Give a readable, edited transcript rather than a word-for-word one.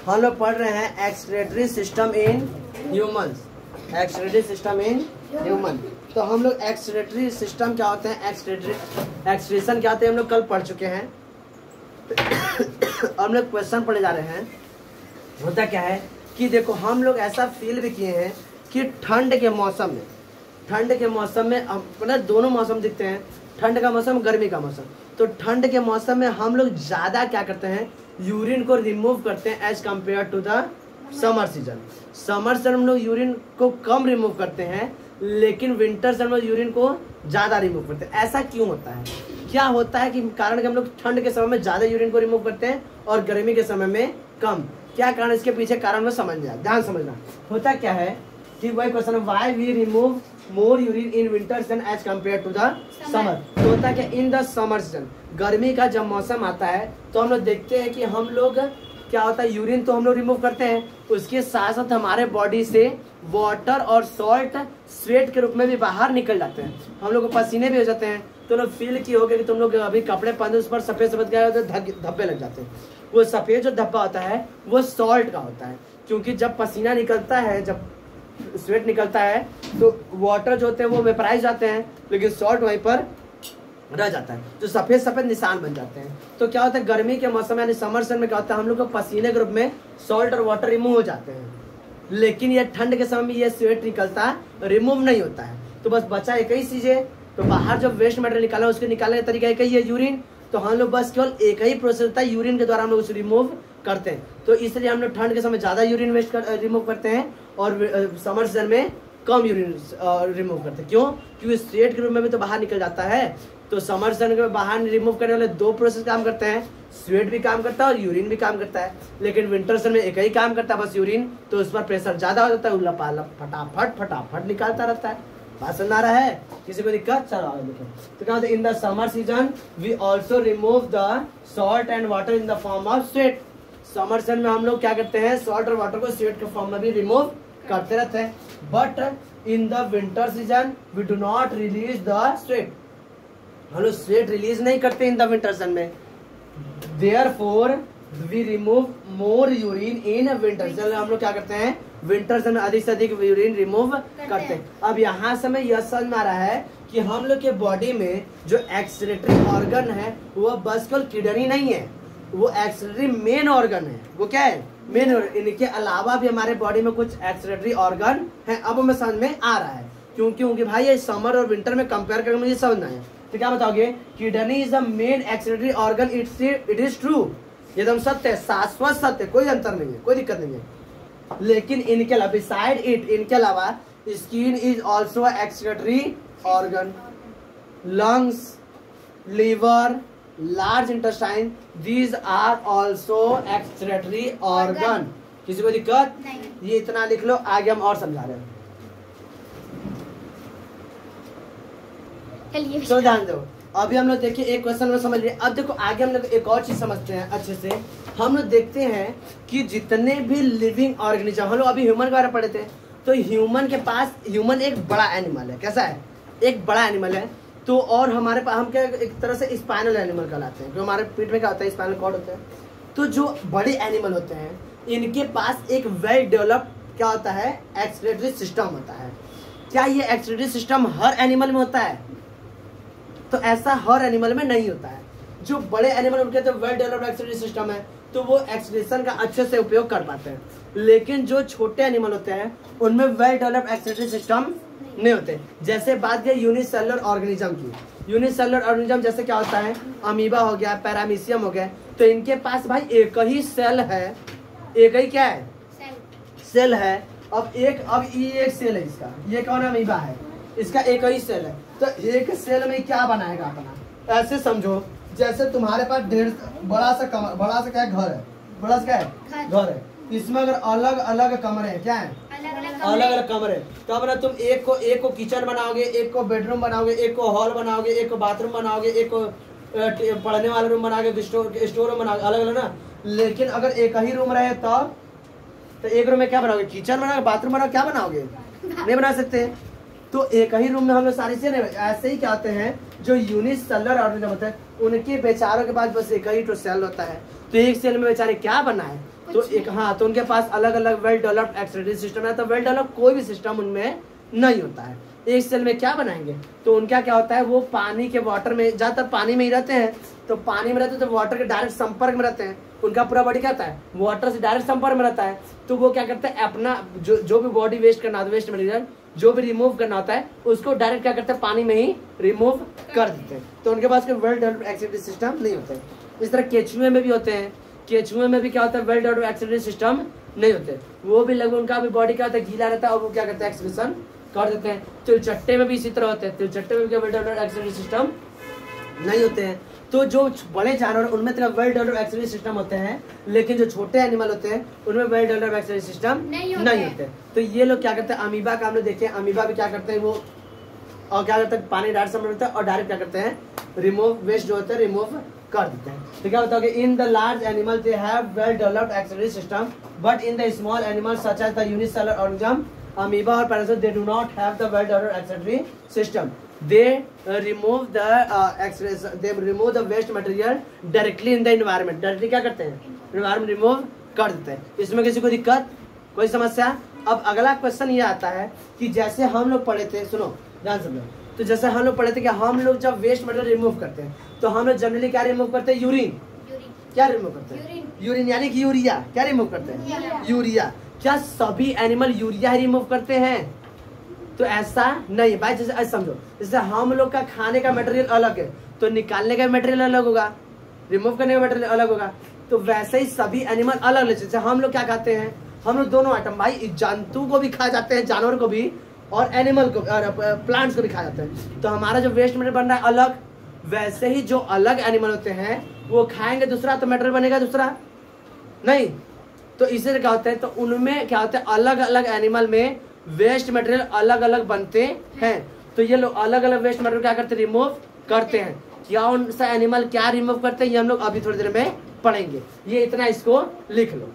हम लोग पढ़ रहे हैं excretory system in humans. Excretory system in human. तो हम लोग एक्सक्रीटरी सिस्टम क्या होते हैं, एक्सक्रीशन क्या होते हैं हम लोग कल पढ़ चुके हैं। हम लोग क्वेश्चन पढ़े जा रहे हैं। होता क्या है कि देखो हम लोग ऐसा फील भी किए हैं कि ठंड के मौसम में अपना दोनों मौसम दिखते हैं, ठंड का मौसम गर्मी का मौसम। तो ठंड के मौसम में हम लोग ज़्यादा क्या करते हैं, यूरिन को रिमूव करते हैं as compare to the summer season. Summer season हम लोग यूरिन को कम रिमूव करते हैं, लेकिन विंटर सीजन में यूरिन को ज़्यादा रिमूव करते हैं। ऐसा क्यों होता है, क्या होता है कि कारण कि हम लोग ठंड के समय में ज़्यादा यूरिन को रिमूव करते हैं और गर्मी के समय में कम। क्या कारण, इसके पीछे कारण में समझ जाए, ध्यान समझना। होता क्या है कि वही क्वेश्चन है, why we remove more urine in winter season as compare to the summer. तो होता है कि इन द समर सीजन, गर्मी का जब मौसम आता है तो हम लोग देखते हैं कि हम लोग क्या होता है, यूरिन तो हम लोग रिमूव करते हैं, उसके साथ साथ हमारे बॉडी से वाटर और सॉल्ट स्वेट के रूप में भी बाहर निकल जाते हैं। हम लोग को पसीने भी हो जाते हैं। तो लोग फील किए होगे कि तुम लोग अभी कपड़े पहनते उस पर सफेद सफेद क्या होता है, धब्बे लग जाते हैं। वो सफेद जो धब्बा होता है वो सॉल्ट का होता है, क्योंकि जब पसीना निकलता है, जब स्वेट निकलता है तो वाटर जो होते हैं वो वेपराइज जाते हैं, लेकिन सॉल्ट वहीं पर रह जाता है, जो सफेद सफेद निशान बन जाते हैं। तो क्या होता है, गर्मी के मौसम यानी समर सीजन में क्या होता है, हम लोग को पसीने के रूप में सॉल्ट और वाटर रिमूव हो जाते हैं, लेकिन ये ठंड के समय में ये स्वेट निकलता रिमूव नहीं होता है। तो बस बचा एक ही चीज है, तो बाहर जब वेस्ट मटेरियल निकाला उसके निकालने का तरीका एक ही है, यूरिन। तो हम लोग बस केवल एक ही प्रोसेस होता है, यूरिन के द्वारा हम लोग उसे रिमूव करते हैं। तो इसलिए हम लोग ठंड के समय ज्यादा यूरिन रिमूव करते हैं और समर सीजन में कम यूरिन रिमूव करते हैं। क्यों? क्योंकि स्वेट के रूप में भी तो बाहर निकल जाता है। तो समर सीजन में बाहर रिमूव करने वाले दो प्रोसेस काम करते हैं, स्वेट भी काम करता है और यूरिन भी काम करता है। लेकिन विंटर सीजन में एक ही काम करता है, बस यूरिन। तो उस पर प्रेशर ज्यादा हो जाता है, उल्ला पाला फटाफट निकालता रहता है। बात समझ आ रहा है, किसी को दिक्कत? चलो आगे देखो। तो क्या होता है, in the summer season we also remove the salt and water in the form of sweat. Summer season में हम लोग क्या करते हैं, सॉल्ट और वाटर को स्वेट के फॉर्म में भी रिमूव करते रहते हैं। But in the winter season we do not release the sweat. हम लोग स्वेट रिलीज नहीं करते इन द विंटर सीजन में। Therefore we remove more urine in winter season. हम लोग क्या करते हैं, विंटर सीजन में अधिक से अधिक यूरिन रिमूव करते हैं। अब यहाँ से हमें यह समझ में आ रहा है कि हम लोग के बॉडी में जो एक्सक्रीटरी ऑर्गन है वो बस केवल किडनी नहीं है, वो एक्सक्रीटरी मेन ऑर्गन है। वो क्या है, मेन ऑर्गन। इनके अलावा भी हमारे बॉडी में कुछ एक्सक्रीटरी ऑर्गन है। अब हमें समझ में आ रहा है क्योंकि भाई ये समर और विंटर में कंपेयर करके मुझे समझना है। तो क्या बताओगे, kidney is the main excretory organ, it is true, ये एकदम सत्य है, शाश्वत सत्य, कोई अंतर नहीं है, कोई दिक्कत नहीं है। लेकिन इनके अलावा बिसाइड इट, इनके अलावा skin is also excretory organ, lungs, liver, large intestine, these are also excretory organ. किसी को दिक्कत? ये इतना लिख लो, आगे हम और समझा रहे हैं। तो ध्यान दो, अभी हम लोग देखिए एक क्वेश्चन में समझ लिए। अब देखो आगे हम लोग एक और चीज समझते हैं अच्छे से। हम लोग देखते हैं कि जितने भी लिविंग ऑर्गेनिज्म, हम लोग अभी ह्यूमन के बारे में पढ़े थे, तो ह्यूमन के पास, ह्यूमन एक बड़ा एनिमल है। कैसा है? एक बड़ा एनिमल है। तो और हमारे पास हम क्या एक तरह से स्पाइनल एनिमल कहलाते हैं, जो हमारे पीठ में क्या होता है, स्पाइनल कॉर्ड होता है। तो जो बड़े एनिमल होते हैं इनके पास एक वेल डेवलप्ड क्या होता है, एक्सक्रीटरी सिस्टम होता है। क्या ये एक्सक्रीटरी सिस्टम हर एनिमल में होता है? तो ऐसा हर एनिमल में नहीं होता है। जो बड़े एनिमल उनके तो वेल डेवलप्ड एक्सक्रीटरी सिस्टम है, तो वो एक्सक्रीशन का अच्छे से उपयोग कर पाते हैं। लेकिन जो छोटे एनिमल होते हैं उनमें वेल डेवलप्ड एक्सक्रीटरी सिस्टम नहीं होते। जैसे बात की यूनिसेलुलर ऑर्गेनिज्म की, यूनिसेलुलर ऑर्गेनिज्म जैसे क्या होता है, अमीबा हो गया, पैरामीशियम हो गया। तो इनके पास भाई एक ही सेल है, एक ही क्या है, सेल है। अब ये एक सेल है इसका, ये कौन अमीबा है, इसका एक ही सेल है। तो एक सेल में क्या बनाएगा अपना, ऐसे समझो जैसे तुम्हारे पास बड़ा सा क्या है, घर है, बड़ा सा क्या है, घर है। इसमें अगर अलग अलग कमरे हैं, क्या है, अलग अलग कमरे, तब ना तुम एक को किचन बनाओगे, एक को बेडरूम बनाओगे, एक को हॉल बनाओगे, एक को बाथरूम बनाओगे, एक को पढ़ने वाला रूम बनाओगे, स्टोर रूम बनाओगे, अलग अलग ना। लेकिन अगर एक ही रूम रहे तब तो एक रूम में क्या बनाओगे, किचन बनाओगे, बाथरूम बनाओगे, क्या बनाओगे, नहीं बना सकते। तो एक ही रूम में हम लोग सारी चीजें, ऐसे ही क्या होते हैं जो यूनिसेलुलर ऑर्गेनिज्म होते हैं उनके बेचारों के पास बस एक ही तो सेल होता है। तो एक सेल में बेचारे क्या बना है, तो एक हाँ, तो उनके पास अलग अलग वेल डेवलप्ड एक्सक्रीटरी सिस्टम है। तो वेल डेवलप कोई भी सिस्टम उनमें नहीं होता है। एक सेल में क्या बनाएंगे, तो उनका क्या होता है, वो पानी के वाटर में, ज्यादातर पानी में ही रहते हैं, तो पानी में रहते हैं तो वाटर के डायरेक्ट संपर्क में रहते हैं। उनका पूरा बॉडी क्या होता है, वाटर से डायरेक्ट संपर्क में रहता है। तो वो क्या करते हैं, अपना जो भी बॉडी वेस्ट करना होता है, वेस्ट मटेरियल जो भी रिमूव करना होता है, उसको डायरेक्ट क्या करते हैं, पानी में ही रिमूव कर देते हैं। तो उनके पास कोई वेल डेवलप्ड एक्सक्रीटरी सिस्टम नहीं होता है। इस तरह केचुए में भी होते हैं, केचुए में भी क्या होता है, वेल डेवलप्ड एक्सक्रीटरी सिस्टम नहीं होते। वो भी लगभग उनका भी बॉडी क्या होता है, गीला रहता है और वो क्या करते हैं, एक्सक्रीशन कर देते हैं। तिलचट्टे में भी इसी तरह होते हैं, तिलचट्टे में भी क्या वेल डेवलप्ड एक्सक्रीटरी सिस्टम नहीं होते हैं। तो जो बड़े जानवर उनमें तरह वेल डेवलप्ड एक्सक्रीटरी सिस्टम होते हैं, लेकिन जो छोटे एनिमल होते हैं उनमें वेल डेवलप्ड एक्सक्रीटरी सिस्टम नहीं होते। तो ये लोग क्या करते हैं, अमीबा का हमने देखे, अमीबा भी क्या करते हैं, वो और क्या करते हैं, पानी डायरेक्ट समझ होता है और डायरेक्ट क्या करते हैं, रिमूव वेस्ट जो होता है रिमूव कर देते हैं। तो क्या होता है कि in the large animal they have well developed excretory system, but in the small animal such as the unicellular organism amoeba or parasites, they do not have the well developed excretory system. They remove the waste material directly in the environment. Directly क्या करते हैं, environment remove कर देते हैं। इसमें किसी को दिक्कत, कोई समस्या? अब अगला क्वेश्चन ये आता है कि जैसे हम लोग पढ़े थे, सुनो ध्यान समझो, तो जैसे हम लोग पढ़े थे कि हम लोग जब वेस्ट मटेरियल रिमूव करते हैं तो हम लोग जनरली क्या रिमूव करते हैं, यूरिन। क्या रिमूव करते हैं, यूरिन, यानी कि यूरिया। क्या रिमूव करते हैं, यूरिया। क्या सभी एनिमल यूरिया रिमूव करते हैं? तो ऐसा नहीं भाई। जैसे ऐसा समझो, जैसे हम लोग का खाने का मटेरियल अलग है तो निकालने का मटेरियल अलग होगा, रिमूव करने का मटेरियल अलग होगा। तो वैसे ही सभी एनिमल अलग अलग, जैसे हम लोग क्या खाते हैं, हम लोग दोनों आइटम भाई, जंतु को भी खा जाते हैं, जानवर को भी, और एनिमल को और प्लांट्स को भी खा जाते हैं। तो हमारा जो वेस्ट मटेरियल बन रहा है अलग, वैसे ही जो अलग एनिमल होते हैं वो खाएंगे दूसरा तो मटेरियल बनेगा दूसरा नहीं। तो इससे क्या होता है, तो उनमें क्या होता है, अलग अलग एनिमल में वेस्ट मटेरियल अलग अलग बनते हैं। तो ये लोग अलग अलग वेस्ट मटेरियल क्या करते हैं, रिमूव करते हैं। क्या उन सा एनिमल क्या रिमूव करते हैं, ये हम लोग अभी थोड़ी देर में पढ़ेंगे। ये इतना इसको लिख लो।